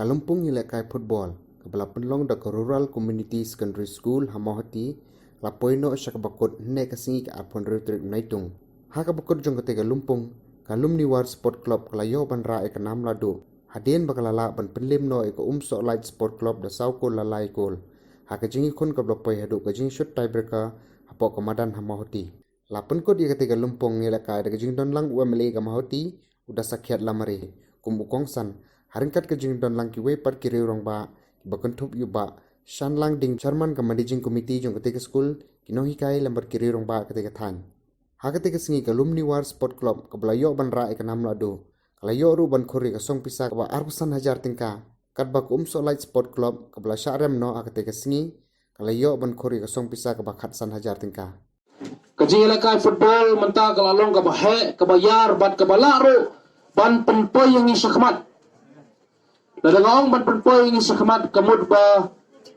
Kalumpung Hilekai Football, Kepala Penlong da Rural Community Secondary School Hamohati, Lapoino Syakabakot Nekasingi ke Apon Rutrik Naitung. Hakabakot jong ketiga lumpung, Kalumni War Sport Club Kalayo Banra Eka Nam Lado, Hadien Bakalala Ban Penlim No Eka Umso Light Sport Club da Sauko Lalai Kol. Hakajingi kun kablapoi hadu kajing shoot tiebreaker Hapok Kamadan Hamohati. Lapun ko di ketiga lumpung Hilekai da kajing don lang UMLA Kamahoti, udah sakiat lamari, kumbukong san. Haringkat kejing don lang kiwe par kiri rong ba, bakentup yu ba, shan lang ding chairman ka managing committee jong ketika school, kinong hikai lambar kiri rong ba ketika tan. Ha ketika singi Kalumni War Sport Club, kabelayo ban ra ikan nam lado, kalayo ru ban khuri ka song pisa ka arbusan hajar tingka, kat ba umso light sport club, kabela syarem no ha ketika singi, kalayo ban khuri ka song pisa ka khatsan hajar tingka. Kajing Hilekai football mentah kalalong ka bahe, kabayar, bat kabalaro, ban penpoy yang isakmat. Ladangong ban penpoy ng sakmat kamud ba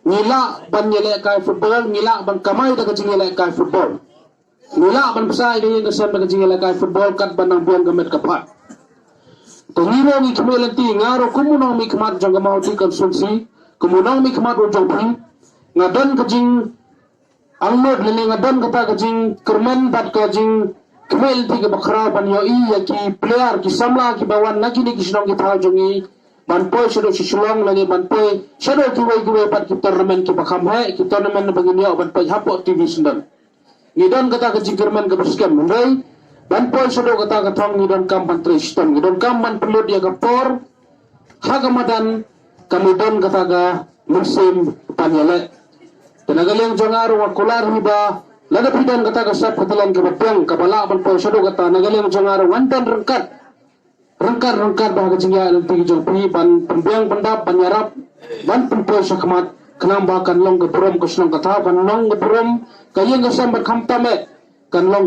ngila ban Hilekai football, ngila ban kamay da kajing Hilekai football. Ngila ban pasay da yung kasan da kajing Hilekai football kat ban ng buwan gamit kapat. Tungiro ng ikimilanti ngaro kumunong may kamat jang gamawti konsulsi, kumunong may kamat o jang ping, nga don kajing ang mod lili nga don kata kajing kermen bat kajing kimilanti ka bakra ban yoi ki player ki samla ki bawan na kini kisinong kita jongi banpoy sudah sisulong lagi banpoy sudah kiway pat ki tournament ki bakamhe ki tournament na baginyo banpoy hapo TV sundan ngidon kata ka jiggerman ka baskem munday banpoy sudah kata ka thong ngidon kam pantri sistem ngidon kam ban pelud ya kapor hagamadan kamidon kata ka musim panyale tenagaling jangaro wakular hiba lada pidan kata ka sap katalan ka batang kabala banpoy sudah kata nagaling jangaro wantan rengkar bahagia jingya nanti jompi ban pembiang pendap banyarap ban penpoy sakmat kenambakan long gebrom kusnong kata ban long gebrom kayeng gasam berkamtame kan long